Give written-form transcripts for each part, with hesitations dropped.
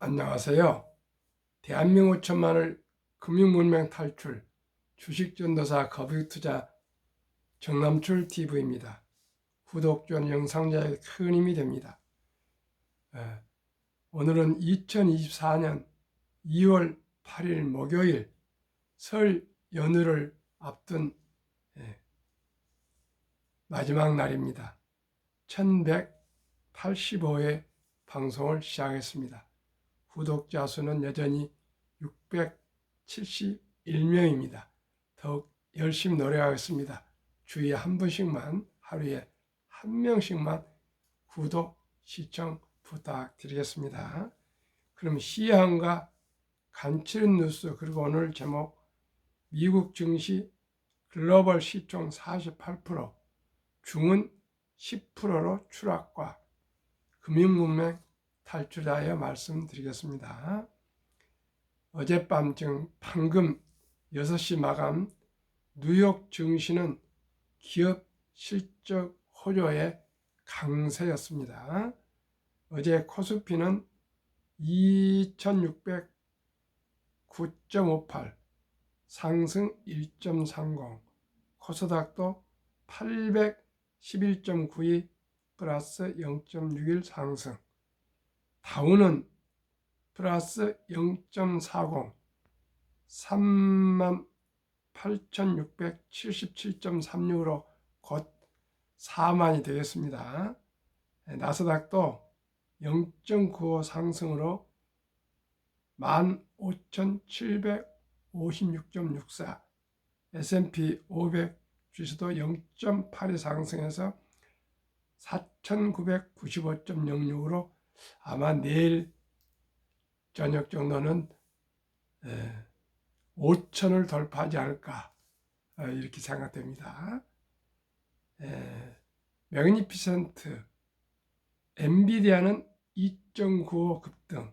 안녕하세요. 대한민국 천만을 금융문명 탈출 주식전도사 거북이투자 정남출 TV입니다. 구독 전 영상자에 큰 힘이 됩니다. 오늘은 2024년 2월 8일 목요일 설 연휴를 앞둔 마지막 날입니다. 1185회 방송을 시작했습니다. 구독자 수는 여전히 671명입니다. 더욱 열심히 노력하겠습니다. 주위에 한 분씩만, 하루에 한 명씩만 구독, 시청 부탁드리겠습니다. 그럼 시황과 간추린 뉴스, 그리고 오늘 제목 미국 증시 글로벌 시총 48%, 중은 10%로 추락과 금융문명 탈출하여 말씀드리겠습니다. 어젯밤 방금 6시 마감 뉴욕 증시는 기업 실적 호조의 강세였습니다. 어제 코스피는 2609.58 상승 1.30, 코스닥도 811.92 플러스 0.61 상승, 다우는 플러스 0.40 38,677.36으로 곧 4만이 되겠습니다. 나스닥도 0.95 상승으로 15,756.64, S&P 500 지수도 0.82 상승해서 4,995.06으로 아마 내일 저녁 정도는 5천을 돌파하지 않을까 이렇게 생각됩니다. 매그니피센트 엔비디아는 2.95 급등,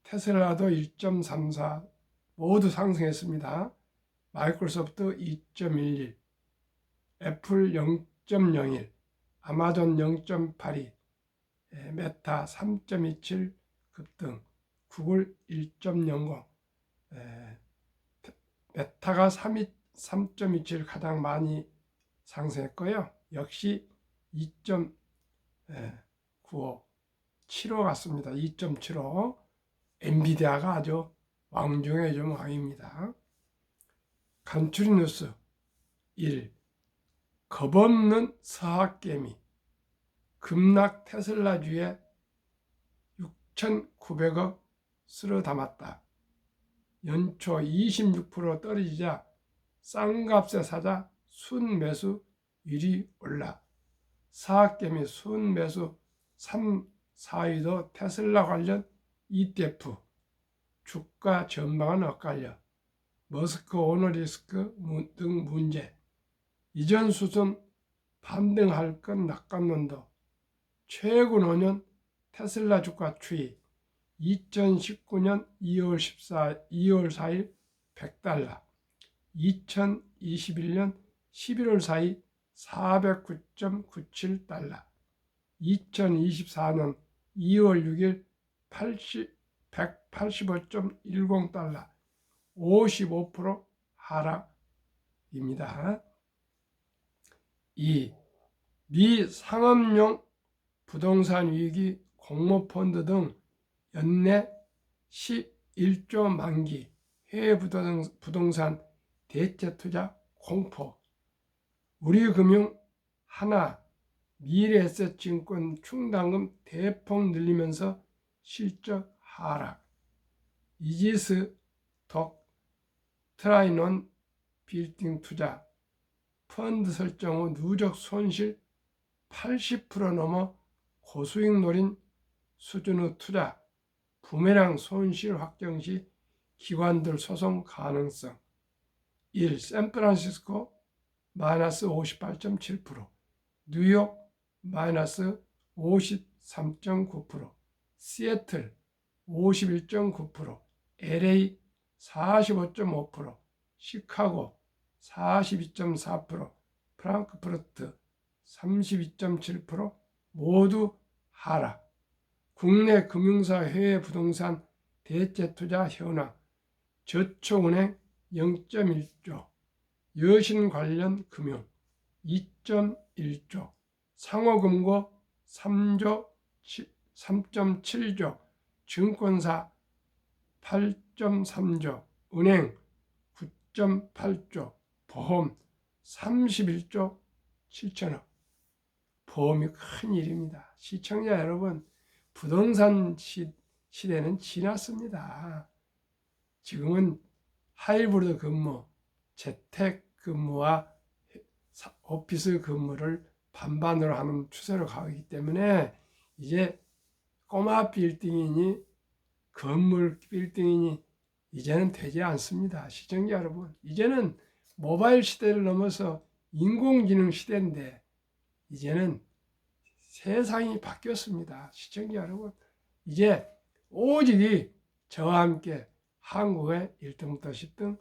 테슬라도 1.34 모두 상승했습니다. 마이크로소프트 2.11, 애플 0.01, 아마존 0.82, 메타 3.27 급등, 구글 1.00, 메타가 3.27 가장 많이 상승했고요. 역시 2.95, 75 같습니다. 2.75. 엔비디아가 아주 왕중의 좀 왕입니다. 간추린 뉴스 1. 겁없는 서학개미 급락 테슬라주에 6,900억 쓸어 담았다. 연초 26% 떨어지자 싼 값에 사자 순매수 1위 올라. 서학개미 순매수 3, 4위도 테슬라 관련 ETF. 주가 전망은 엇갈려. 머스크 오너리스크 등 문제. 이전 수준 반등할 건 낙관론도. 최근 5년 테슬라 주가 추이. 2019년 2월 4일 100달러, 2021년 11월 4일 409.97달러, 2024년 2월 6일 185.10달러, 55% 하락입니다. 2. 미 상업용 부동산 위기 공모펀드 등 연내 11조 만기 해외 부동산 대체 투자 공포. 우리금융 하나 미래에셋증권 충당금 대폭 늘리면서 실적 하락. 이지스 덕 트라이논 빌딩 투자 펀드 설정 후 누적 손실 80% 넘어 고수익 노린 수준의 투자. 부메랑 손실 확정 시 기관들 소송 가능성. 1. 샌프란시스코 마이너스 58.7%, 뉴욕 마이너스 53.9%, 시애틀 51.9%, LA 45.5%, 시카고 42.4%, 프랑크푸르트 32.7% 모두 하락. 국내 금융사 해외 부동산 대체 투자 현황, 저축은행 0.1조, 여신 관련 금융 2.1조, 상호금고 3.7조, 증권사 8.3조, 은행 9.8조, 보험 31조 7천억. 보험이 큰 일입니다. 시청자 여러분, 부동산 시대는 지났습니다. 지금은 하이브리드 근무, 재택 근무와 오피스 근무를 반반으로 하는 추세로 가기 때문에 이제 꼬마 빌딩이니 건물 빌딩이니 이제는 되지 않습니다. 시청자 여러분, 이제는 모바일 시대를 넘어서 인공지능 시대인데 이제는 세상이 바뀌었습니다. 시청자 여러분, 이제 오직 저와 함께 한국의 1등부터 10등,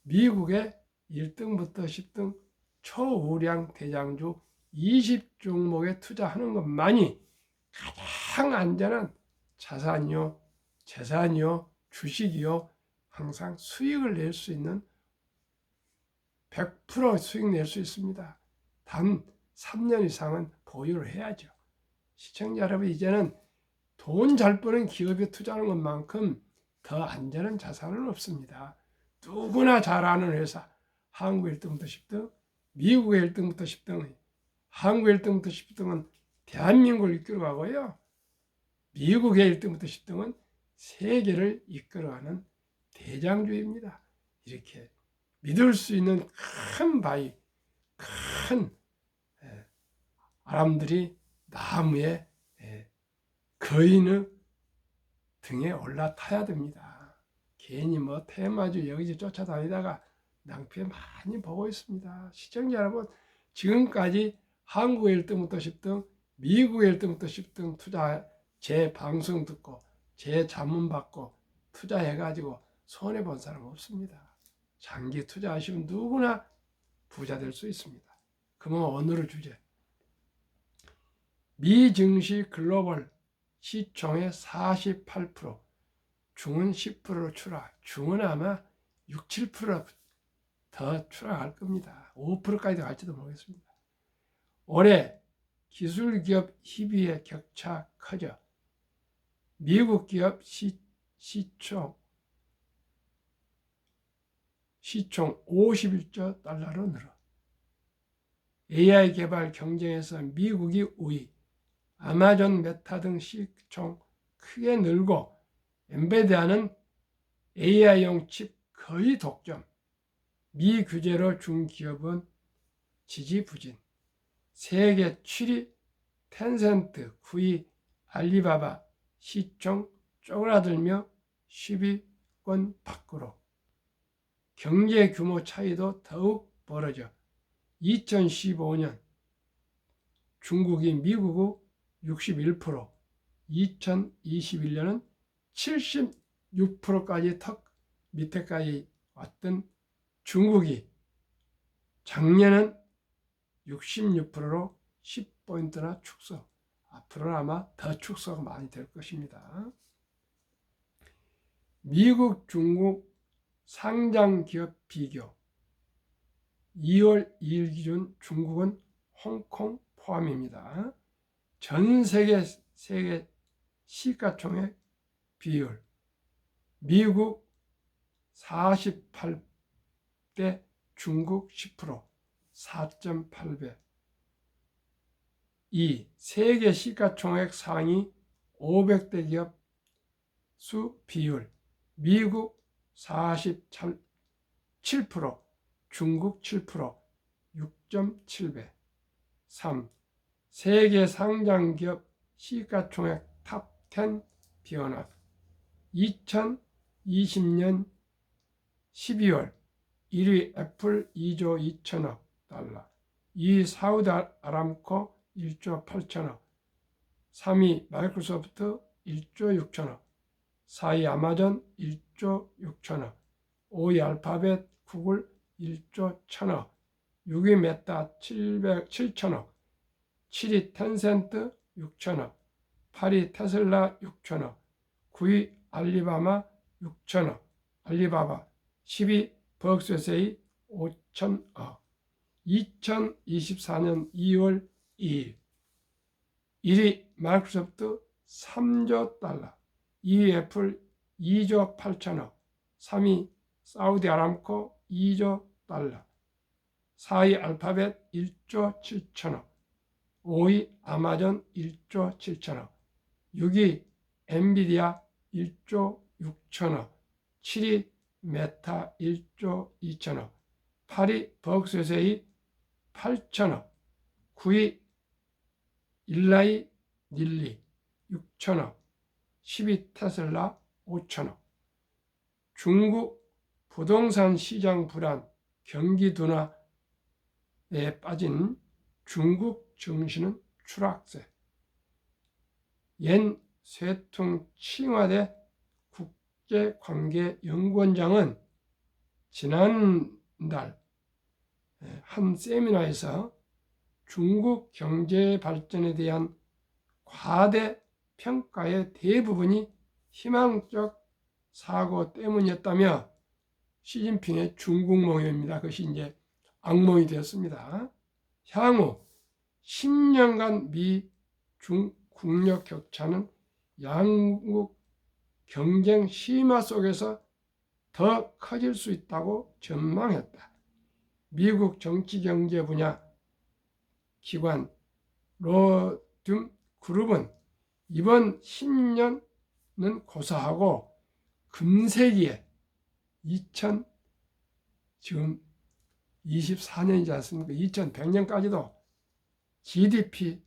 미국의 1등부터 10등 초우량 대장주 20종목에 투자하는 것만이 가장 안전한 자산이요, 재산이요, 주식이요, 항상 수익을 낼 수 있는 100% 수익 낼 수 있습니다. 단 3년 이상은 보유를 해야죠. 시청자 여러분, 이제는 돈 잘 버는 기업에 투자하는 것만큼 더 안전한 자산은 없습니다. 누구나 잘 아는 회사, 한국 1등부터 10등, 미국의 1등부터 10등, 한국 1등부터 10등은 대한민국을 이끌어가고요. 미국의 1등부터 10등은 세계를 이끌어가는 대장주입니다. 이렇게 믿을 수 있는 큰 바위, 큰 사람들이 나무에 거인의 등에 올라타야 됩니다. 괜히 뭐 테마주 여기저기 쫓아다니다가 낭패 많이 보고 있습니다. 시청자 여러분, 지금까지 한국의 1등부터 10등, 미국의 1등부터 10등 투자 제 방송 듣고 제 자문 받고 투자해가지고 손해본 사람 없습니다. 장기 투자하시면 누구나 부자 될 수 있습니다. 그러면 오늘의 주제, 미 증시 글로벌 시총의 48%, 중은 10%로 추락, 중은 아마 6, 7%더 추락할 겁니다. 5%까지도 갈지도 모르겠습니다. 올해 기술기업 희비의 격차 커져 미국 기업 시총 51조 달러로 늘어 AI 개발 경쟁에서 미국이 우위, 아마존, 메타 등 시총 크게 늘고 엔비디아는 AI용 칩 거의 독점, 미 규제로 중기업은 지지부진, 세계 7위 텐센트, 9위 알리바바 시총 쪼그라들며 10위권 밖으로, 경제 규모 차이도 더욱 벌어져 2015년 중국이 미국의 61%, 2021년은 76%까지 턱 밑에까지 왔던 중국이 작년은 66%로 10포인트나 축소, 앞으로는 아마 더 축소가 많이 될 것입니다. 미국, 중국 상장 기업 비교, 2월 2일 기준 중국은 홍콩 포함입니다. 전 세계 시가총액 비율, 미국 48대 중국 10%, 4.8배. 2. 세계 시가총액 상위 500대 기업 수 비율, 미국 47%, 중국 7%, 6.7배. 3. 세계 상장기업 시가총액 탑10 변화, 2020년 12월 1위 애플 2조 2천억 달러, 2위 사우디 아람코 1조 8천억, 3위 마이크로소프트 1조 6천억, 4위 아마존 1조 6천억, 5위 알파벳 구글 1조 1천억, 6위 메타 7천억, 7위 텐센트 6천억, 8위 테슬라 6천억, 9위 알리바바 6천억, 알리바바, 10위 버크셔세이 5천억. 2024년 2월 2일 1위 마이크로소프트 3조 달러, 2위 애플 2조 8천억, 3위 사우디 아람코 2조 달러, 4위 알파벳 1조 7천억, 5위 아마존 1조 7천억, 6위 엔비디아 1조 6천억, 7위 메타 1조 2천억, 8위 버크셔세이 8천억, 9위 일라이 릴리 6천억, 10위 테슬라 5천억. 중국 부동산 시장 불안, 경기 둔화에 빠진 중국 증시는 추락세. 옌 쇠퉁 칭화대 국제관계연구원장은 지난달 한 세미나에서 중국 경제 발전에 대한 과대 평가의 대부분이 희망적 사고 때문이었다며 시진핑의 중국몽입니다. 그것이 이제 악몽이 되었습니다. 향후 10년간 미-중 국력 격차는 양국 경쟁 심화 속에서 더 커질 수 있다고 전망했다. 미국 정치경제 분야 기관 로듬 그룹은 이번 10년은 고사하고 금세기에 지금 24년이지 않습니까? 2100년까지도 GDP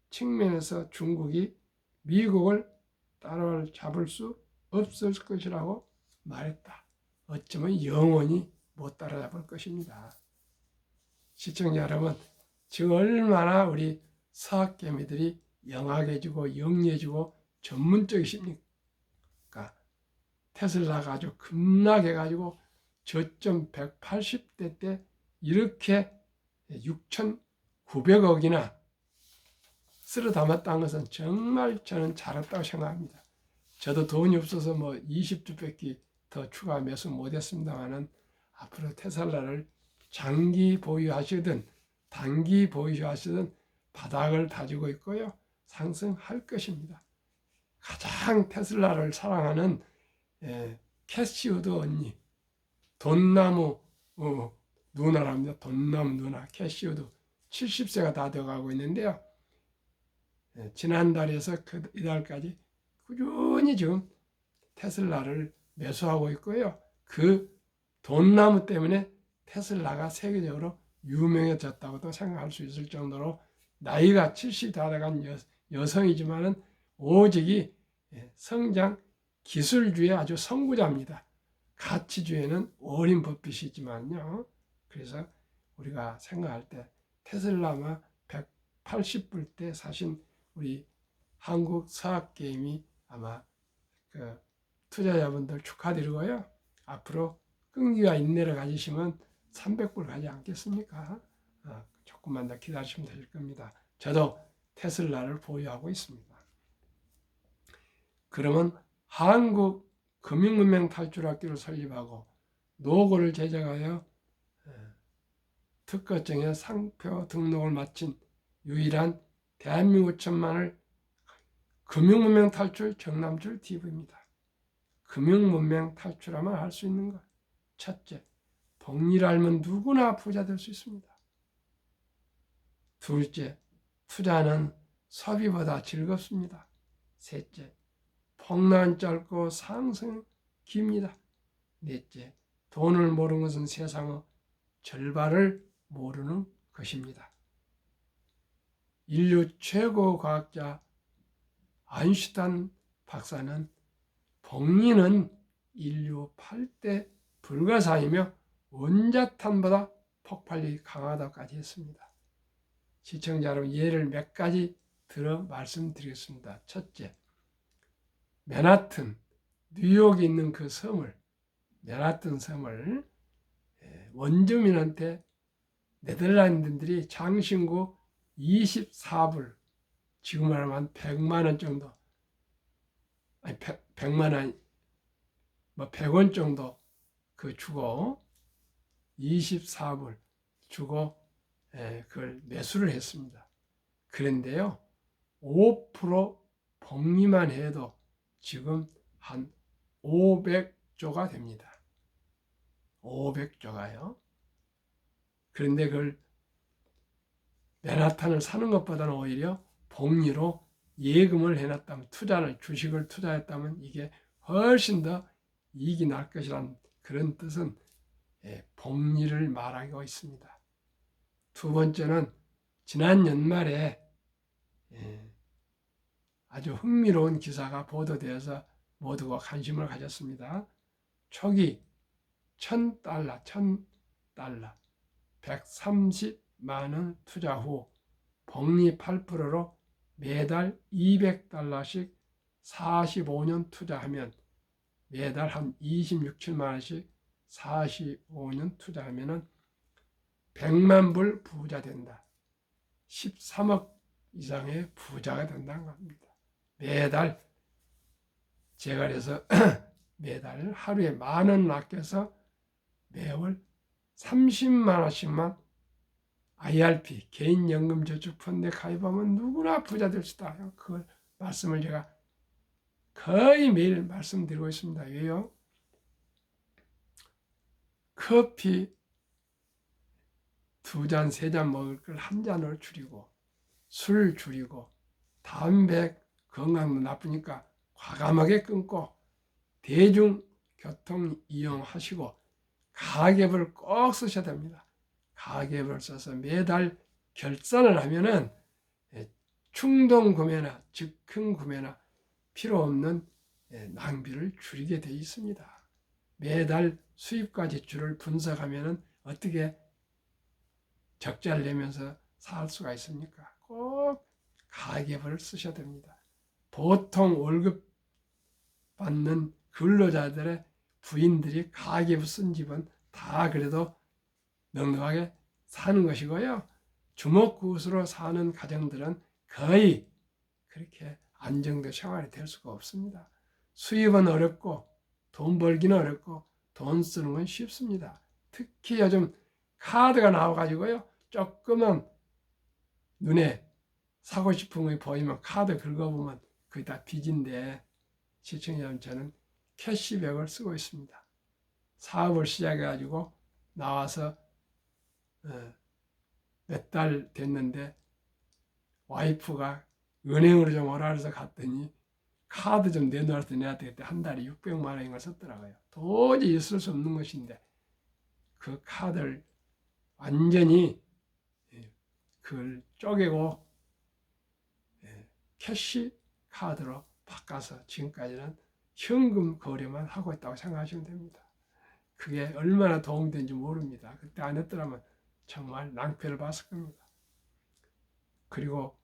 측면에서 중국이 미국을 따라잡을 수 없을 것이라고 말했다. 어쩌면 영원히 못 따라잡을 것입니다. 시청자 여러분, 지금 얼마나 우리 서학개미들이 영악해지고 영리해지고 전문적이십니까? 테슬라가 아주 급락해가지고 저점 180대 때 이렇게 6,900억이나 쓸어 담았다는 것은 정말 저는 잘했다고 생각합니다. 저도 돈이 없어서 20주밖에 더 추가 매수 못했습니다만은 앞으로 테슬라를 장기 보유하시든 단기 보유하시든 바닥을 다지고 있고요. 상승할 것입니다. 가장 테슬라를 사랑하는 캐시우드 언니, 돈나무 누나랍니다. 돈나무 누나 캐시우드 70세가 다 되어가고 있는데요. 지난달에서 이달까지 꾸준히 지금 테슬라를 매수하고 있고요. 그 돈나무 때문에 테슬라가 세계적으로 유명해졌다고도 생각할 수 있을 정도로 나이가 70 다 돼간 여성이지만은 오직이 성장 기술주의 아주 선구자입니다. 가치주의는 어린 버핏이지만요. 그래서 우리가 생각할 때 테슬라만 180불 때 사신 우리 한국 서학개미 아마 그 투자자분들 축하드리고요. 앞으로 끈기와 인내를 가지시면 300불 가지 않겠습니까? 조금만 더 기다리시면 될 겁니다. 저도 테슬라를 보유하고 있습니다. 그러면 한국 금융문명 탈출학교를 설립하고 노고를 제작하여 특허증에 상표 등록을 마친 유일한 대한민국 천만을 금융문명 탈출 정남출 TV입니다. 금융문명 탈출하면 할 수 있는 것. 첫째, 복리를 알면 누구나 부자 될 수 있습니다. 둘째, 투자는 소비보다 즐겁습니다. 셋째, 폭락은 짧고 상승은 깁니다. 넷째, 돈을 모르는 것은 세상의 절반을 모르는 것입니다. 인류 최고 과학자 아인슈타인 박사는 복리는 인류 8대 불가사이며 원자탄보다 폭발력이 강하다고까지 했습니다. 시청자 여러분, 예를 몇 가지 들어 말씀드리겠습니다. 첫째, 맨하튼, 뉴욕에 있는 그 섬을, 맨하튼 섬을 원주민한테 네덜란드인들이 장신구 24불, 지금 말하면 한 100만 원 정도 아니 100만 원, 뭐 100원 정도 그 주고 24불 주고 그걸 매수를 했습니다. 그런데요, 5% 복리만 해도 지금 한 500조가 됩니다. 500조가요. 그런데 그걸 맨하탄을 사는 것보다는 오히려 복리로 예금을 해놨다면, 주식을 투자했다면 이게 훨씬 더 이익이 날 것이라는 그런 뜻은 복리를 말하고 있습니다. 두 번째는 지난 연말에 아주 흥미로운 기사가 보도되어서 모두가 관심을 가졌습니다. 초기 $1,000, 130만 원 투자 후 복리 8%로 매달 $200씩 45년 투자하면, 매달 한 26, 7만 원씩 45년 투자하면 100만 불 부자 된다. 13억 이상의 부자가 된다는 겁니다. 매달 제가 그래서 매달 하루에 10,000원 아껴서 매월 30만 원씩만 IRP 개인연금저축펀드에 가입하면 누구나 부자 될 수 있다. 그 말씀을 제가 거의 매일 말씀드리고 있습니다. 왜요? 커피 2잔, 3잔 먹을 걸 1잔으로 줄이고, 술 줄이고, 담배 건강도 나쁘니까 과감하게 끊고, 대중교통 이용하시고, 가계부를 꼭 쓰셔야 됩니다. 가계부를 써서 매달 결산을 하면은 충동 구매나 즉흥 구매나 필요 없는 낭비를 줄이게 되어 있습니다. 매달 수입과 지출을 분석하면은 어떻게 적자를 내면서 살 수가 있습니까? 꼭 가계부를 쓰셔야 됩니다. 보통 월급 받는 근로자들의 부인들이 가계부 쓴 집은 다 그래도 넉넉하게 사는 것이고요. 주먹구슬로 사는 가정들은 거의 그렇게 안정된 생활이 될 수가 없습니다. 수입은 어렵고 돈 벌기는 어렵고 돈 쓰는 건 쉽습니다. 특히 요즘 카드가 나와가지고요, 조금은 눈에 사고 싶은 거 보이면 카드 긁어보면 그게 다 빚인데, 시청자 여러분, 저는 캐시백을 쓰고 있습니다. 사업을 시작해가지고 나와서 몇 달 됐는데 와이프가 은행으로 좀 오라 그래서 갔더니 카드 좀 내놓아서 내야 되겠다. 한 달에 600만 원인 걸 썼더라고요. 도저히 있을 수 없는 것인데 그 카드를 완전히 그걸 쪼개고 캐시 카드로 바꿔서 지금까지는 현금 거래만 하고 있다고 생각하시면 됩니다. 그게 얼마나 도움이 되는지 모릅니다. 그때 안 했더라면 정말 낭패를 봤을 겁니다. 그리고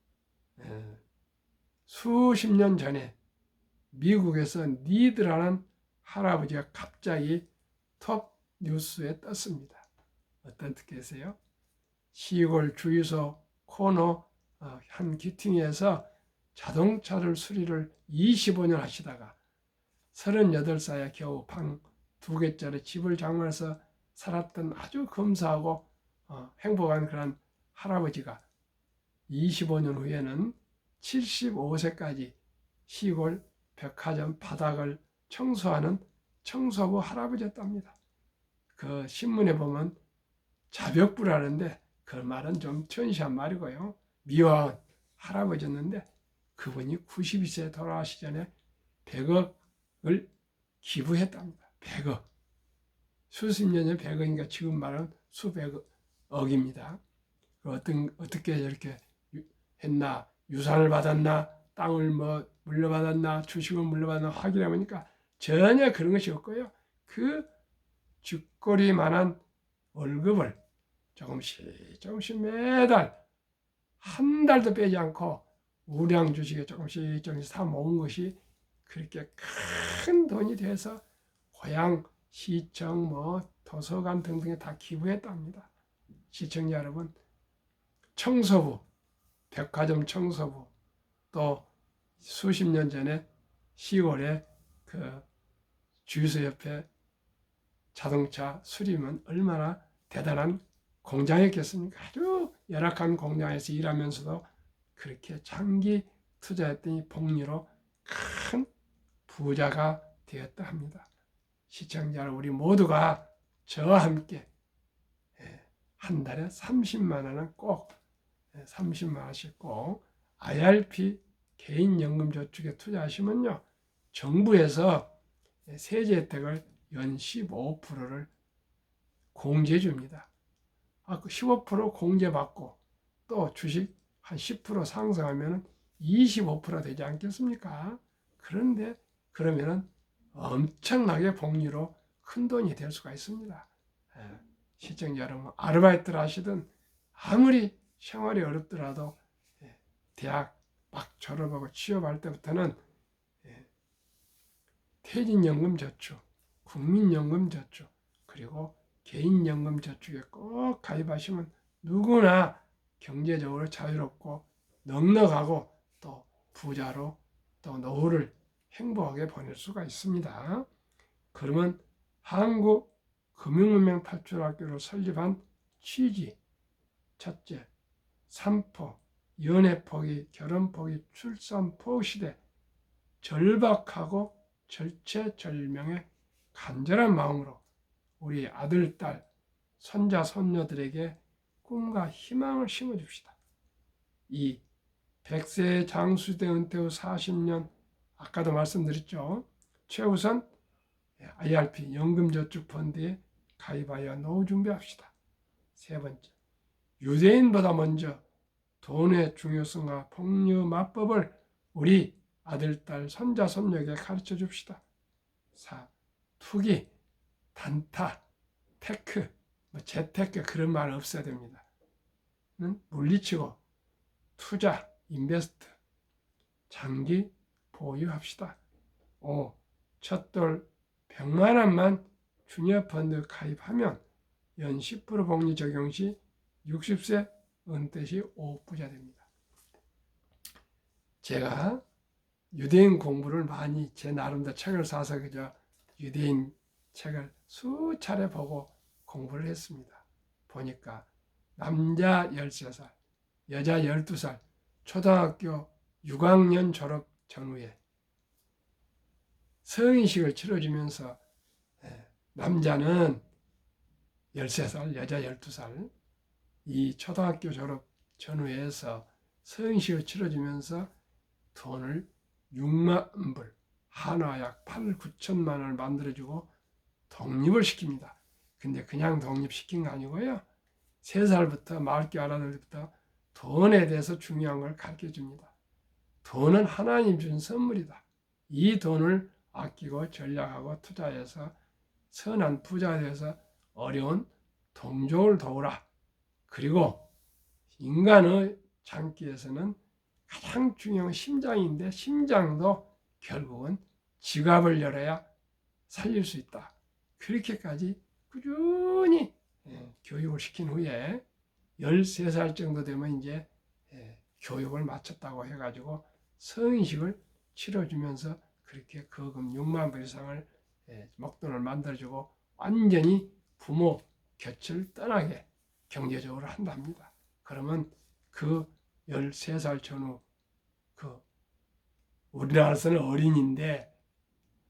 수십 년 전에 미국에서 니드라는 할아버지가 갑자기 톱 뉴스에 떴습니다. 어떤 뜻이세요? 시골 주유소 코너 한 기팅에서 자동차를 수리를 25년 하시다가 38살에 겨우 방 2개짜리 집을 장만해서 살았던 아주 검소하고 행복한 그런 할아버지가 25년 후에는 75세까지 시골 백화점 바닥을 청소하는 청소부 할아버지였답니다. 그 신문에 보면 자벽부라는데 그 말은 좀 천시한 말이고요. 미화한 할아버지였는데 그분이 92세에 돌아가시기 전에 100억을 기부했답니다. 100억. 수십 년 전에 100억이니까 지금 말은 수백억입니다. 어떻게 이렇게 했나, 유산을 받았나, 땅을 물려받았나, 주식을 물려받았나 확인해 보니까 전혀 그런 것이 없고요. 그 쥐꼬리만한 월급을 조금씩 매달 한 달도 빼지 않고 우량 주식에 조금씩 사 모은 것이 그렇게 큰 돈이 돼서 고향, 시청, 도서관 등등에 다 기부했답니다. 시청자 여러분, 청소부, 백화점 청소부, 또 수십 년 전에 시골에 그 주유소 옆에 자동차 수리면 얼마나 대단한 공장이었겠습니까? 아주 열악한 공장에서 일하면서도 그렇게 장기 투자했더니 복리로 큰 부자가 되었다 합니다. 시청자 우리 모두가 저와 함께 한 달에 30만 원은 꼭 30만 원씩 꼭 IRP 개인연금저축에 투자하시면요, 정부에서 세제 혜택을 연 15%를 공제해 줍니다. 그 15% 공제받고 또 주식 한 10% 상승하면 25% 되지 않겠습니까? 그런데 그러면은 엄청나게 복리로 큰 돈이 될 수가 있습니다. 시청자 여러분, 아르바이트를 하시든 아무리 생활이 어렵더라도 대학 막 졸업하고 취업할 때부터는 퇴직연금저축, 국민연금저축, 그리고 개인연금저축에 꼭 가입하시면 누구나 경제적으로 자유롭고 넉넉하고 또 부자로 또 노후를 행복하게 보낼 수가 있습니다. 그러면 한국금융문명탈출학교를 설립한 취지: 첫째, 산포, 연애 포기, 결혼 포기, 출산 포기 시대 절박하고 절체절명의 간절한 마음으로 우리 아들, 딸, 손자, 손녀들에게 꿈과 희망을 심어줍시다. 이 100세 장수대 은퇴 후 40년, 아까도 말씀드렸죠. 최우선 IRP 연금저축펀드에 가입하여 노후 준비합시다. 세 번째, 유대인보다 먼저 돈의 중요성과 복리 맞법을 우리 아들, 딸, 손자, 손녀에게 가르쳐 줍시다. 4. 투기, 단타, 테크, 재테크 그런 말 없어야 됩니다. 물리치고 투자, 인베스트, 장기 보유합시다. 5. 첫돌 100만 원만 주니어펀드 가입하면 연 10% 복리 적용 시 60세 은퇴 시 5억 부자 됩니다. 제가 유대인 공부를 많이 제 나름대로 책을 사서 그저 유대인 책을 수차례 보고 공부를 했습니다. 보니까 남자 13살, 여자 12살, 초등학교 6학년 졸업 전후에 성인식을 치러주면서 남자는 13살, 여자 12살, 이 초등학교 졸업 전후에서 성인식을 치러주면서 돈을 6만 불, 한화약 8, 9천만 원을 만들어주고 독립을 시킵니다. 근데 그냥 독립시킨 거 아니고요. 3살부터 마을교 아라들부터 돈에 대해서 중요한 걸 가르쳐 줍니다. 돈은 하나님 준 선물이다. 이 돈을 아끼고 전략하고 투자해서 선한 부자가 되어서 어려운 동족을 도우라. 그리고 인간의 장기에서는 가장 중요한 심장인데 심장도 결국은 지갑을 열어야 살릴 수 있다. 그렇게까지 꾸준히 교육을 시킨 후에 13살 정도 되면 이제 교육을 마쳤다고 해가지고 성인식을 치러주면서 그렇게 거금 6만 불 이상을 목돈을 만들어주고 완전히 부모 곁을 떠나게 경제적으로 한답니다. 그러면 그 13살 전후 우리나라에서는 어린인데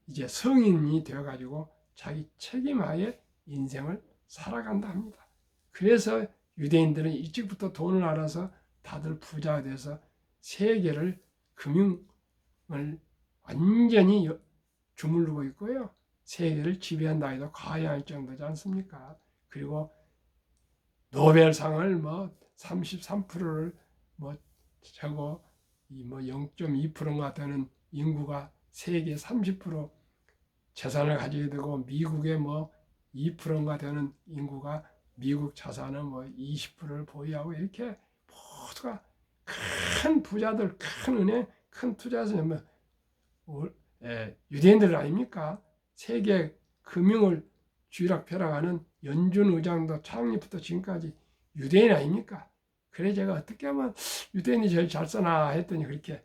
이제 성인이 되어가지고 자기 책임하에 인생을 살아간다 합니다. 그래서 유대인들은 일찍부터 돈을 알아서 다들 부자가 돼서 세계를 금융을 완전히 주물르고 있고요. 세계를 지배한다 해도 과언할 정도지 않습니까? 그리고 노벨상을 33%를 저거 0.2%가 되는 인구가 세계 30% 재산을 가지게 되고 미국의 2%가 되는 인구가 미국 자산의 20%를 보유하고 이렇게 모두가 큰 부자들, 큰 은행, 큰 투자에서 유대인들 아닙니까? 세계 금융을 쥐락펴락하는 연준 의장도 창립부터 지금까지 유대인 아닙니까? 그래 제가 어떻게 하면 유대인이 제일 잘 사나 했더니 그렇게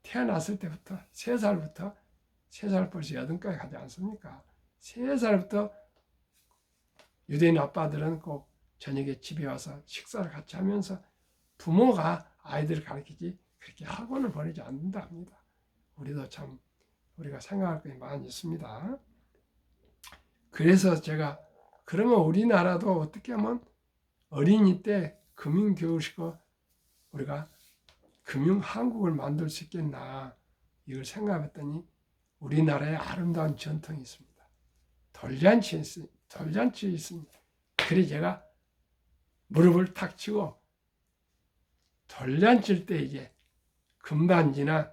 태어났을 때부터 3살부터 3살 벌써 8까지 가지 않습니까? 3살부터 유대인 아빠들은 꼭 저녁에 집에 와서 식사를 같이 하면서 부모가 아이들을 가르치지 그렇게 학원을 보내지 않는다 합니다. 우리도 참 우리가 생각할 것이 많이 있습니다. 그래서 제가 그러면 우리나라도 어떻게 하면 어린이 때 금융교육시고 우리가 금융한국을 만들 수 있겠나 이걸 생각했더니 우리나라에 아름다운 전통이 있습니다. 돌잔치 있습니다. 그래서 제가 무릎을 탁 치고 돌잔치일 때 이제 금반지나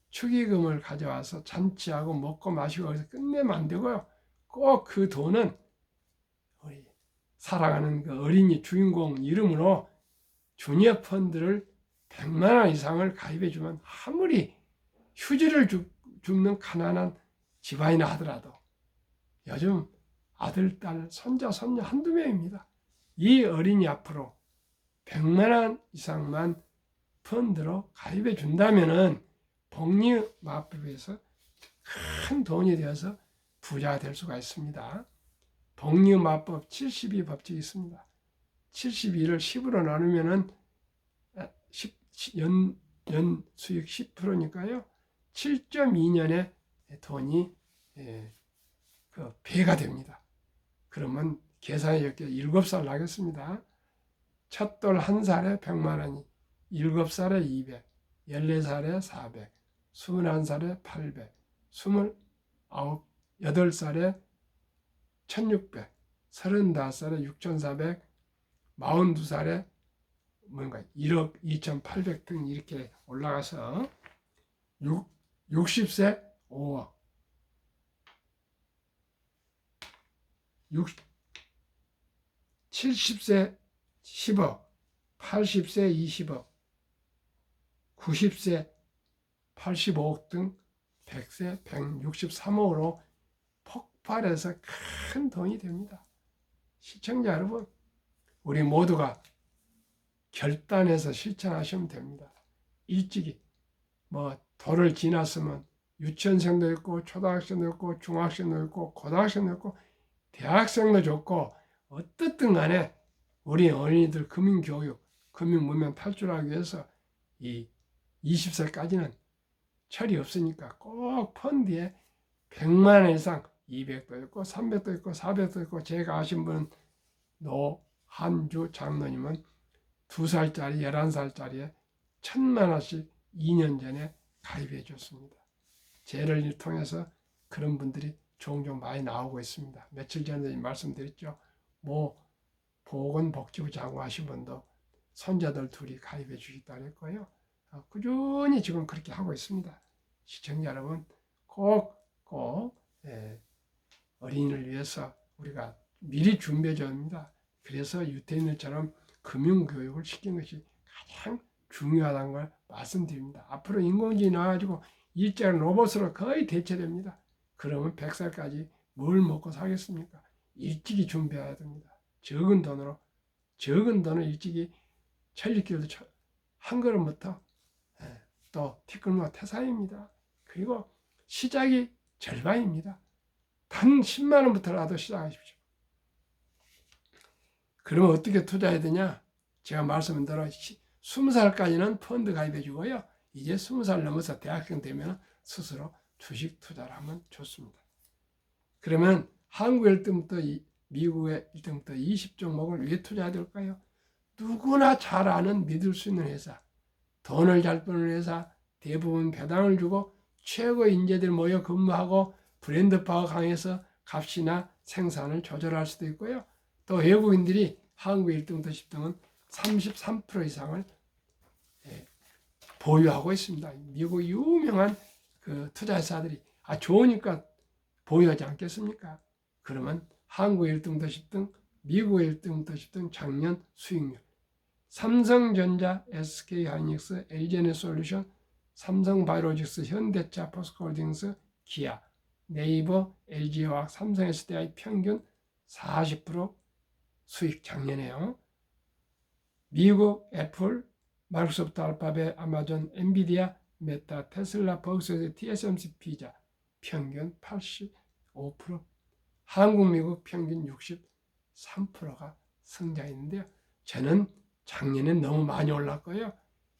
축의금을 가져와서 잔치하고 먹고 마시고 해서 끝내면 안 되고요. 꼭 그 돈은 우리 사랑하는 그 어린이 주인공 이름으로 주니어 펀드를 100만 원 이상을 가입해 주면 아무리 휴지를 줍는 가난한 집안이나 하더라도 요즘 아들, 딸, 손자, 손녀 한두 명입니다. 이 어린이 앞으로 100만 원 이상만 펀드로 가입해 준다면은 복리마법에서 큰 돈이 되어서 부자가 될 수가 있습니다. 복리마법 72법칙이 있습니다. 72를 10으로 나누면은 연 수익 10%니까요. 7.2년에 돈이 그 배가 됩니다. 그러면 계산이 이렇게 7살 나겠습니다. 첫 돌 1살에 100만 원이 7살에 200, 14살에 400, 21살에 800, 8살에 1600, 35살에 6400, 42살에 뭔가 1억 2800 등 이렇게 올라가서 60세 5억, 70세 10억, 80세 20억, 90세 85억 등 100세 163억으로 폭발해서 큰 돈이 됩니다. 시청자 여러분, 우리 모두가 결단해서 실천하시면 됩니다. 일찍이 도를 지났으면 유치원생도 있고 초등학생도 있고 중학생도 있고 고등학생도 있고 대학생도 좋고 어떻든 간에 우리 어린이들 금융교육, 금융문명 탈출하기 위해서 이 20세까지는 철이 없으니까 꼭 펀드에 100만 원 이상 200도 있고 300도 있고 400도 있고 제가 아신 분은 노한주 장로님은 2살짜리 11살짜리에 1000만 원씩 2년 전에 가입해 줬습니다. 제를 통해서 그런 분들이 종종 많이 나오고 있습니다. 며칠 전에 말씀드렸죠. 보건복지부 장관 하신 분도 손자들 둘이 가입해 주겠다고 했고요. 꾸준히 지금 그렇게 하고 있습니다. 시청자 여러분 꼭 어린이를 위해서 우리가 미리 준비해 줘야 합니다. 그래서 유태인들처럼 금융교육을 시키는 것이 가장 중요하다는 걸 말씀드립니다. 앞으로 인공지능이 나와가지고 일자리 로봇으로 거의 대체됩니다. 그러면 100살까지 뭘 먹고 사겠습니까? 일찍이 준비해야 됩니다. 적은 돈을 일찍이 천리길도 한 걸음부터 또 티끌모아 태산입니다. 그리고 시작이 절반입니다. 단 10만 원부터라도 시작하십시오. 그러면 어떻게 투자해야 되냐? 제가 말씀한 대로 20살까지는 펀드 가입해 주고요. 이제 20살 넘어서 대학생 되면 스스로 주식 투자를 하면 좋습니다. 그러면 한국 1등부터 미국의 1등부터 20종목을 왜 투자해야 될까요? 누구나 잘 아는 믿을 수 있는 회사, 돈을 잘 버는 회사, 대부분 배당을 주고 최고 인재들 모여 근무하고 브랜드 파워 강해서 값이나 생산을 조절할 수도 있고요. 또 외국인들이 한국 1등부터 10등은 33% 이상을 보유하고 있습니다. 미국 유명한 그 투자회사들이 좋으니까 보유하지 않겠습니까? 그러면 한국 1등부터 10등, 미국 1등부터 10등 작년 수익률 삼성전자, SK하이닉스, LG에너지솔루션, 삼성바이오로직스, 현대차, 포스코홀딩스, 기아, 네이버, LG화학, 삼성 SDI 평균 40% 수익 작년에요. 미국 애플, 마이크로소프트, 알파벳, 아마존, 엔비디아, 메타, 테슬라, 벅스웨이, TSMC, 피자 평균 85%, 한국, 미국 평균 63%가 성장했는데요. 저는 작년에 너무 많이 올랐고요.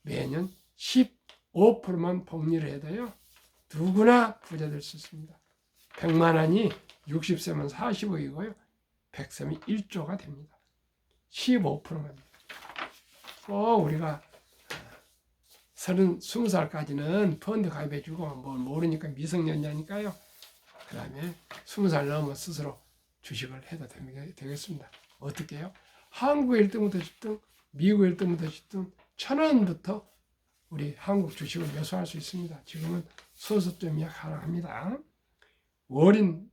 매년 15%만 복리를 해도요. 누구나 부자 될 수 있습니다. 100만 원이 60세면 40억이고요. 100세면 1조가 됩니다. 15%만. 꼭 우리가 20살까지는 펀드 가입해주고 뭐 모르니까 미성년자니까요. 그 다음에 20살 넘으면 스스로 주식을 해도 되겠습니다. 어떻게 해요? 한국 1등부터 10등, 미국 1등부터 10등, 1,000원부터 우리 한국 주식을 매수할 수 있습니다. 지금은 소수점이 하락합니다. 워린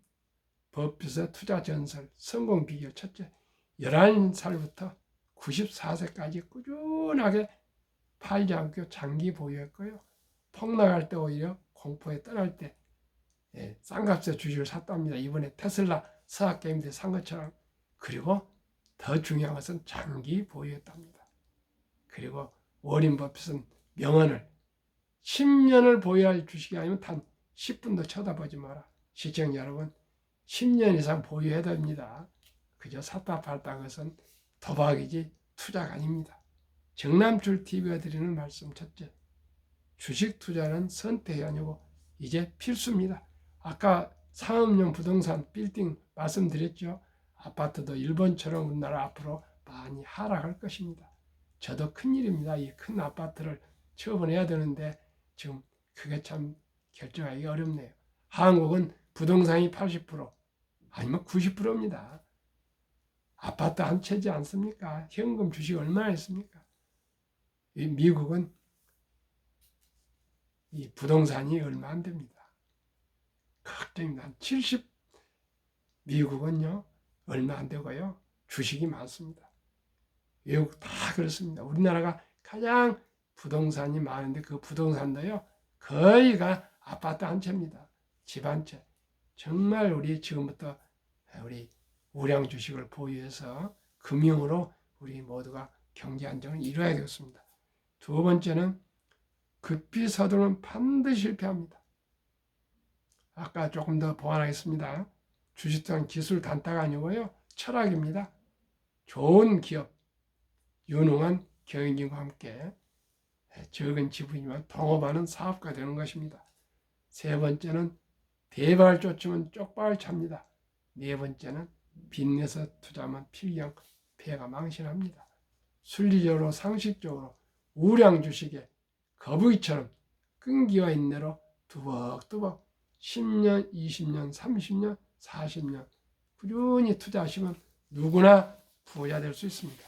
버핏의 투자 전설, 성공 비결 첫째, 11살부터 94세까지 꾸준하게 팔지 않고 장기 보유했고요. 폭락할 때 오히려 공포에 떠날 때 싼 값에 주식을 샀답니다. 이번에 테슬라 서학개미들 산 것처럼. 그리고 더 중요한 것은 장기 보유했답니다. 그리고 워린 버핏은 명언을 10년을 보유할 주식이 아니면 단 10분도 쳐다보지 마라. 시청자 여러분, 10년 이상 보유해야 됩니다. 그저 샀다 팔다 것은 도박이지 투자가 아닙니다. 정남출 TV가 드리는 말씀 첫째, 주식 투자는 선택이 아니고 이제 필수입니다. 아까 상업용 부동산 빌딩 말씀드렸죠. 아파트도 일본처럼 우리나라 앞으로 많이 하락할 것입니다. 저도 큰일입니다. 이 큰 아파트를 처분해야 되는데 지금 그게 참 결정하기 어렵네요. 한국은 부동산이 80% 아니면 90%입니다. 아파트 한 채지 않습니까? 현금 주식 얼마나 있습니까? 미국은 이 부동산이 얼마 안 됩니다. 걱정입니다. 70, 미국은요, 얼마 안 되고요. 주식이 많습니다. 외국 다 그렇습니다. 우리나라가 가장 부동산이 많은데 그 부동산도요, 거의가 아파트 한 채입니다. 집 한 채. 정말 우리 지금부터 우리 우량 주식을 보유해서 금융으로 우리 모두가 경제 안정을 이루어야 되겠습니다. 두 번째는 급히 서두르면 반드시 실패합니다. 아까 조금 더 보완하겠습니다. 주식은 기술 단타가 아니고요. 철학입니다. 좋은 기업, 유능한 경영진과 함께 적은 지분이지만 동업하는 사업가 되는 것입니다. 세 번째는 대박을 쫓으면 쪽박을 찹니다. 네 번째는 빚내서 투자하면 필경 폐가 망신합니다. 순리적으로 상식적으로 우량 주식에 거북이처럼 끈기와 인내로 두벅두벅 10년, 20년, 30년, 40년 꾸준히 투자하시면 누구나 부자 될 수 있습니다.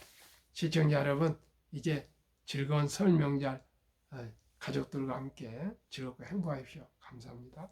시청자 여러분, 이제 즐거운 설 명절 가족들과 함께 즐겁고 행복하십시오. 감사합니다.